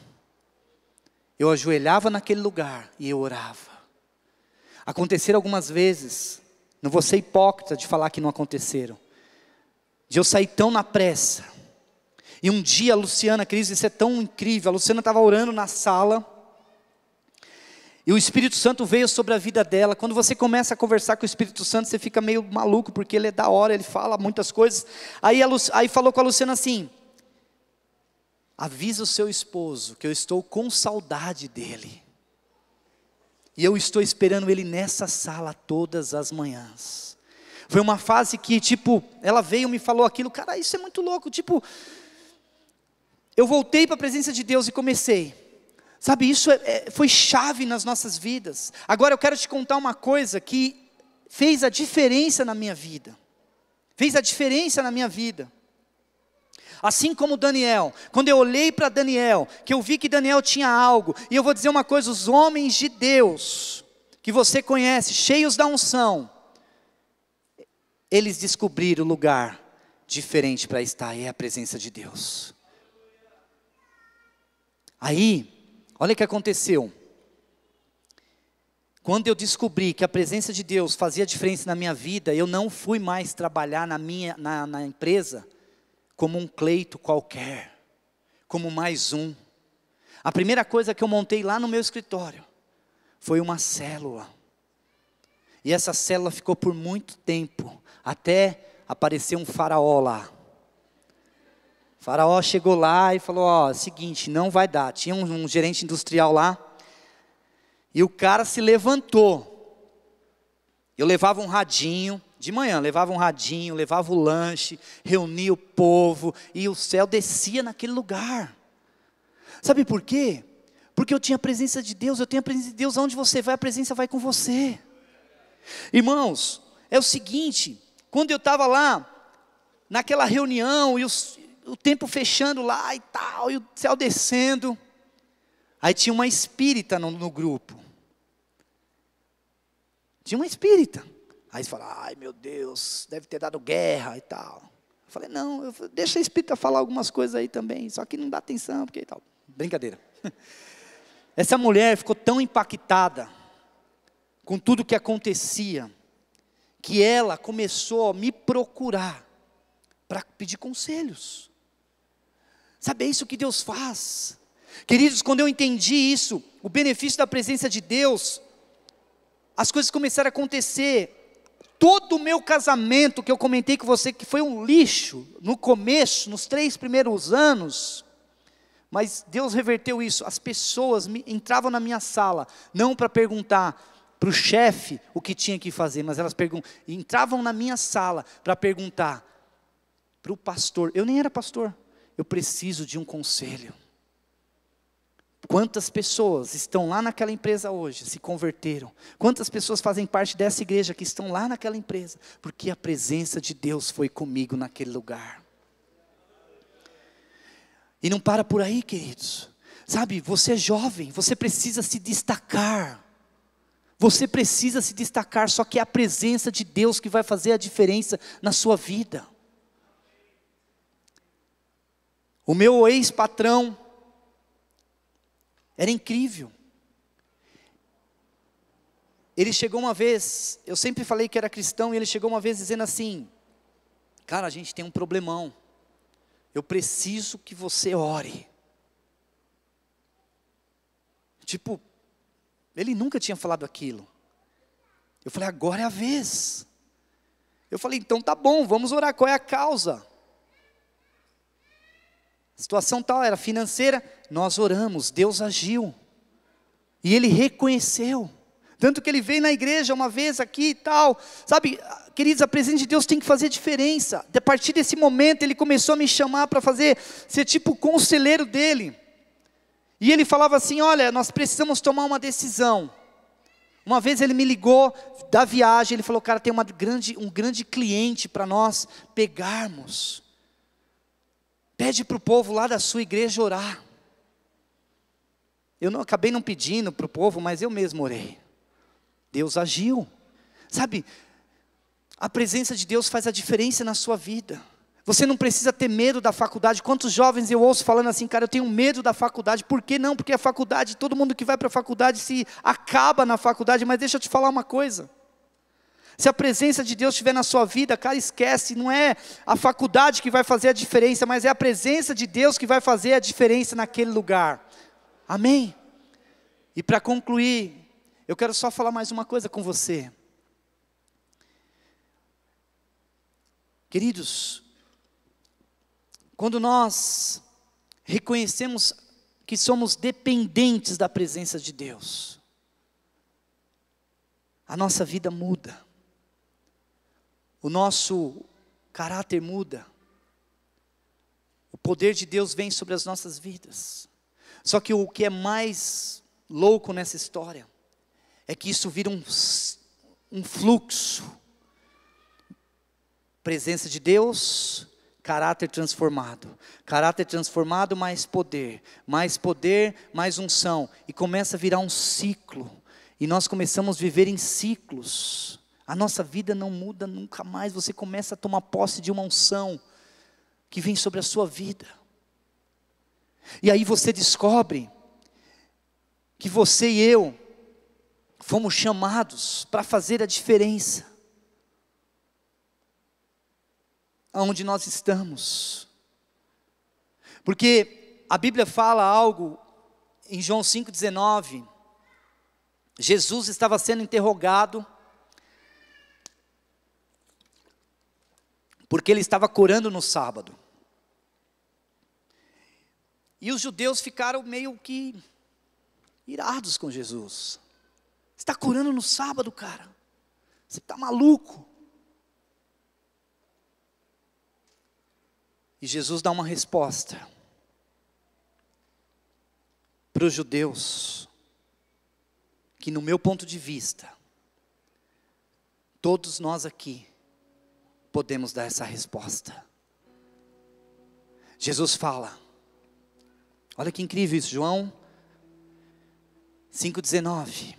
Eu ajoelhava naquele lugar e eu orava. Aconteceram algumas vezes, não vou ser hipócrita de falar que não aconteceram, de eu sair tão na pressa. E um dia a Luciana, queridos, isso é tão incrível, a Luciana estava orando na sala, e o Espírito Santo veio sobre a vida dela. Quando você começa a conversar com o Espírito Santo, você fica meio maluco, porque ele é da hora, ele fala muitas coisas. Aí falou com a Luciana assim: avisa o seu esposo que eu estou com saudade dele. E eu estou esperando ele nessa sala todas as manhãs. Foi uma fase que, ela veio e me falou aquilo. Cara, isso é muito louco. Eu voltei para a presença de Deus e comecei. Sabe, isso foi chave nas nossas vidas. Agora eu quero te contar uma coisa que fez a diferença na minha vida. Fez a diferença na minha vida. Assim como Daniel, quando eu olhei para Daniel, que eu vi que Daniel tinha algo, e eu vou dizer uma coisa, os homens de Deus, que você conhece, cheios da unção, eles descobriram o lugar diferente para estar, e é a presença de Deus. Aí, olha o que aconteceu. Quando eu descobri que a presença de Deus fazia diferença na minha vida, eu não fui mais trabalhar na empresa como um cleito qualquer, como mais um. A primeira coisa que eu montei lá no meu escritório foi uma célula. E essa célula ficou por muito tempo, até aparecer um faraó lá. O faraó chegou lá e falou, ó, seguinte, não vai dar. Tinha um gerente industrial lá, e o cara se levantou. Eu levava um radinho, de manhã, levava um radinho, levava o lanche, reunia o povo, e o céu descia naquele lugar. Sabe por quê? Porque eu tinha a presença de Deus, eu tenho a presença de Deus, aonde você vai, a presença vai com você. Irmãos, é o seguinte, quando eu estava lá, naquela reunião, e o tempo fechando lá e tal, e o céu descendo, aí tinha uma espírita no grupo. Tinha uma espírita. Aí você fala, ai meu Deus, deve ter dado guerra e tal. Eu falei, não, deixa a espírita falar algumas coisas aí também, só que não dá atenção, porque e tal. Brincadeira. Essa mulher ficou tão impactada com tudo que acontecia, que ela começou a me procurar para pedir conselhos. Sabe, é isso que Deus faz. Queridos, quando eu entendi isso, o benefício da presença de Deus, as coisas começaram a acontecer. Todo o meu casamento, que eu comentei com você, que foi um lixo, no começo, nos 3 primeiros anos, mas Deus reverteu isso. As pessoas entravam na minha sala, não para perguntar para o chefe o que tinha que fazer, mas elas entravam na minha sala para perguntar para o pastor. Eu nem era pastor, eu preciso de um conselho. Quantas pessoas estão lá naquela empresa hoje, se converteram? Quantas pessoas fazem parte dessa igreja que estão lá naquela empresa? Porque a presença de Deus foi comigo naquele lugar. E não para por aí, queridos. Sabe, você é jovem, você precisa se destacar. Você precisa se destacar, só que é a presença de Deus que vai fazer a diferença na sua vida. O meu ex-patrão era incrível. Ele chegou uma vez, eu sempre falei que era cristão, e ele chegou uma vez dizendo assim, cara, a gente tem um problemão, eu preciso que você ore. Tipo, ele nunca tinha falado aquilo. Eu falei, agora é a vez. Eu falei, então tá bom, vamos orar, qual é a causa? A situação tal era financeira, nós oramos, Deus agiu. E ele reconheceu. Tanto que ele veio na igreja uma vez aqui e tal. Sabe, queridos, a presença de Deus tem que fazer diferença. A partir desse momento ele começou a me chamar para ser tipo conselheiro dele. E ele falava assim, olha, nós precisamos tomar uma decisão. Uma vez ele me ligou da viagem, ele falou, cara, tem um grande cliente para nós pegarmos. Pede para o povo lá da sua igreja orar. Eu acabei não pedindo para o povo, mas eu mesmo orei. Deus agiu. Sabe, a presença de Deus faz a diferença na sua vida. Você não precisa ter medo da faculdade. Quantos jovens eu ouço falando assim, cara, eu tenho medo da faculdade. Por que não? Porque a faculdade, todo mundo que vai para a faculdade se acaba na faculdade. Mas deixa eu te falar uma coisa. Se a presença de Deus estiver na sua vida, cara, esquece, não é a faculdade que vai fazer a diferença, mas é a presença de Deus que vai fazer a diferença naquele lugar. Amém? E para concluir, eu quero só falar mais uma coisa com você. Queridos, quando nós reconhecemos que somos dependentes da presença de Deus, a nossa vida muda. O nosso caráter muda. O poder de Deus vem sobre as nossas vidas. Só que o que é mais louco nessa história é que isso vira um fluxo. Presença de Deus, caráter transformado, mais poder, mais unção, e começa a virar um ciclo, e nós começamos a viver em ciclos. A nossa vida não muda nunca mais. Você começa a tomar posse de uma unção que vem sobre a sua vida, e aí você descobre que você e eu fomos chamados para fazer a diferença aonde nós estamos. Porque a Bíblia fala algo em João 5,19. Jesus estava sendo interrogado porque ele estava curando no sábado. E os judeus ficaram meio que irados com Jesus. Você está curando no sábado, cara? Você está maluco? E Jesus dá uma resposta para os judeus, que no meu ponto de vista, todos nós aqui podemos dar essa resposta. Jesus fala, olha que incrível isso, João 5,19.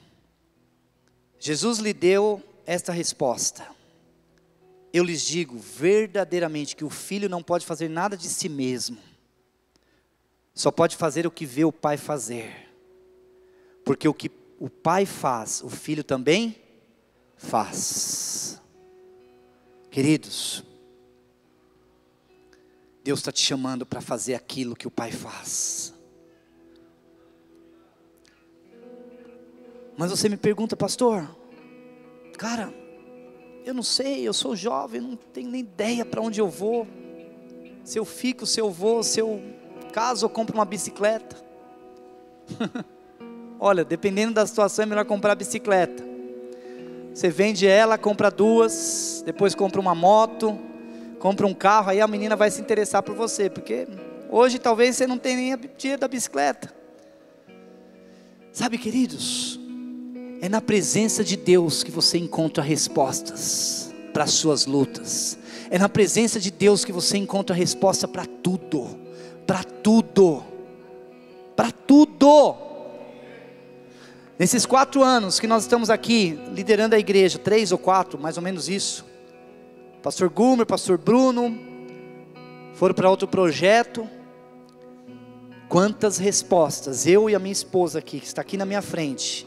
Jesus lhe deu esta resposta: eu lhes digo verdadeiramente que o filho não pode fazer nada de si mesmo, só pode fazer o que vê o pai fazer, porque o que o pai faz, o filho também faz. Queridos, Deus está te chamando para fazer aquilo que o pai faz. Mas você me pergunta, pastor, cara, eu não sei, eu sou jovem, não tenho nem ideia para onde eu vou, se eu fico, se eu vou, se eu caso ou compro uma bicicleta. Olha, dependendo da situação é melhor comprar a bicicleta. Você vende ela, compra duas, depois compra uma moto, compra um carro, aí a menina vai se interessar por você, porque hoje talvez você não tenha nem a dinheiro da bicicleta. Sabe, queridos, é na presença de Deus que você encontra respostas para as suas lutas. É na presença de Deus que você encontra resposta para tudo. Para tudo. Para tudo. Nesses 4 anos que nós estamos aqui liderando a igreja, 3 ou 4, mais ou menos isso. Pastor Gumer, pastor Bruno, foram para outro projeto. Quantas respostas eu e a minha esposa aqui, que está aqui na minha frente,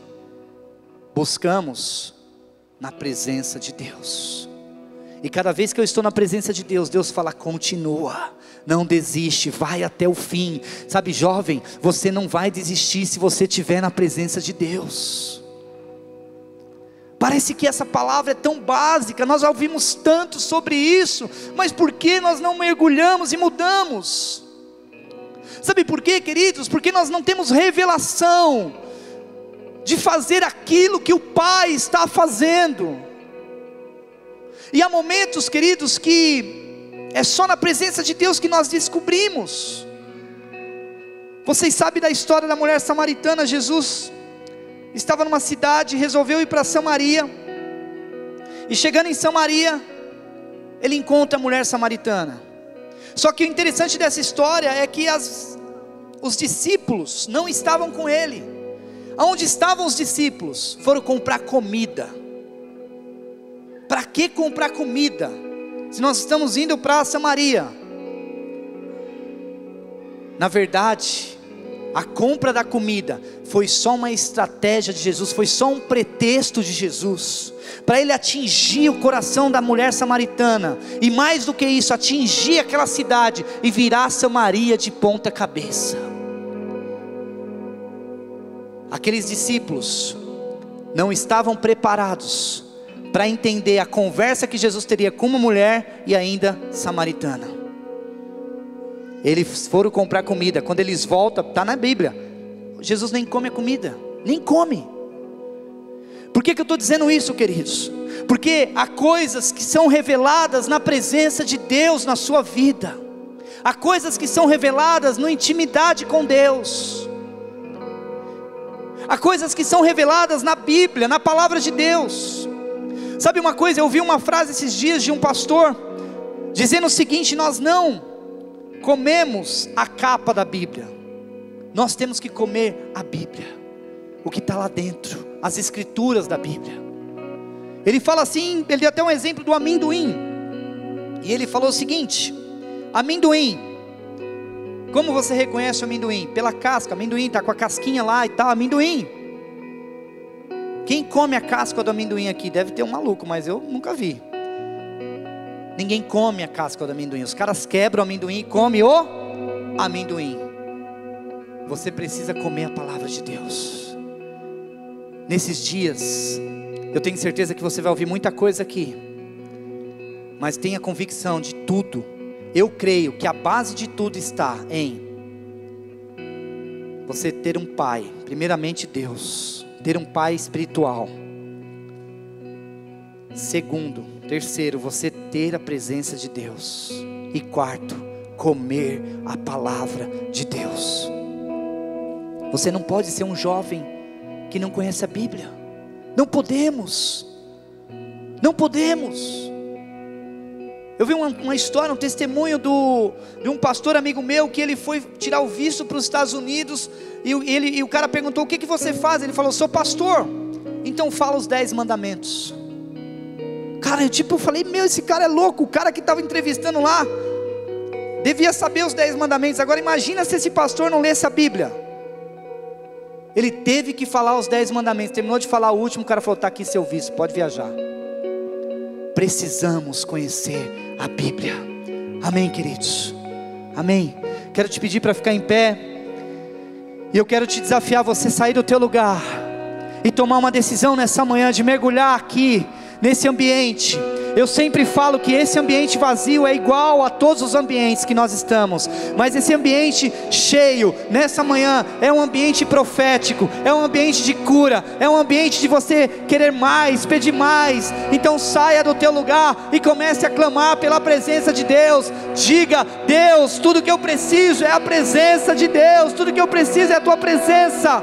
buscamos na presença de Deus. E cada vez que eu estou na presença de Deus, Deus fala, continua, não desiste, vai até o fim. Sabe, jovem, você não vai desistir se você estiver na presença de Deus. Parece que essa palavra é tão básica, nós já ouvimos tanto sobre isso, mas por que nós não mergulhamos e mudamos? Sabe por quê, queridos? Porque nós não temos revelação de fazer aquilo que o Pai está fazendo. E há momentos, queridos, que é só na presença de Deus que nós descobrimos. Vocês sabem da história da mulher samaritana. Jesus estava numa cidade, resolveu ir para Samaria, e chegando em Samaria, ele encontra a mulher samaritana. Só que o interessante dessa história é que os discípulos não estavam com ele. Aonde estavam os discípulos? Foram comprar comida. Para que comprar comida, se nós estamos indo para Samaria? Na verdade, a compra da comida foi só uma estratégia de Jesus, foi só um pretexto de Jesus, para ele atingir o coração da mulher samaritana, e mais do que isso, atingir aquela cidade, e virar Samaria de ponta cabeça. Aqueles discípulos não estavam preparados para entender a conversa que Jesus teria com uma mulher e ainda samaritana. Eles foram comprar comida. Quando eles voltam, está na Bíblia, Jesus nem come a comida, nem come. Por que eu estou dizendo isso, queridos? Porque há coisas que são reveladas na presença de Deus na sua vida. Há coisas que são reveladas na intimidade com Deus. Há coisas que são reveladas na Bíblia, na palavra de Deus. Sabe uma coisa, eu ouvi uma frase esses dias de um pastor, dizendo o seguinte: nós não comemos a capa da Bíblia, nós temos que comer a Bíblia, o que está lá dentro, as escrituras da Bíblia. Ele fala assim, ele deu até um exemplo do amendoim, e ele falou o seguinte: amendoim, como você reconhece o amendoim? Pela casca. Amendoim está com a casquinha lá e tal, amendoim. Quem come a casca do amendoim aqui? Deve ter um maluco, mas eu nunca vi. Ninguém come a casca do amendoim. Os caras quebram o amendoim e comem o amendoim. Você precisa comer a palavra de Deus. Nesses dias, eu tenho certeza que você vai ouvir muita coisa aqui, mas tenha convicção de tudo. Eu creio que a base de tudo está em você ter um pai, primeiramente Deus, ter um pai espiritual. Segundo, terceiro, você ter a presença de Deus. E quarto, comer a palavra de Deus. Você não pode ser um jovem que não conhece a Bíblia. Não podemos. Não podemos. Eu vi uma história, um testemunho de um pastor amigo meu, que ele foi tirar o visto para os Estados Unidos, e o cara perguntou: o que você faz? Ele falou: sou pastor. Então fala os 10 mandamentos. Cara, eu falei: meu, esse cara é louco. O cara que estava entrevistando lá devia saber os 10 mandamentos. Agora imagina se esse pastor não lesse a Bíblia. Ele teve que falar os 10 mandamentos. Terminou de falar o último, o cara falou: está aqui seu visto, pode viajar. Precisamos conhecer a Bíblia. Amém, queridos? Amém. Quero te pedir para ficar em pé, e eu quero te desafiar você sair do teu lugar e tomar uma decisão nessa manhã de mergulhar aqui nesse ambiente. Eu sempre falo que esse ambiente vazio é igual a todos os ambientes que nós estamos, mas esse ambiente cheio, nessa manhã, é um ambiente profético, é um ambiente de cura, é um ambiente de você querer mais, pedir mais. Então saia do teu lugar e comece a clamar pela presença de Deus. Diga: Deus, tudo que eu preciso é a presença de Deus, tudo que eu preciso é a tua presença.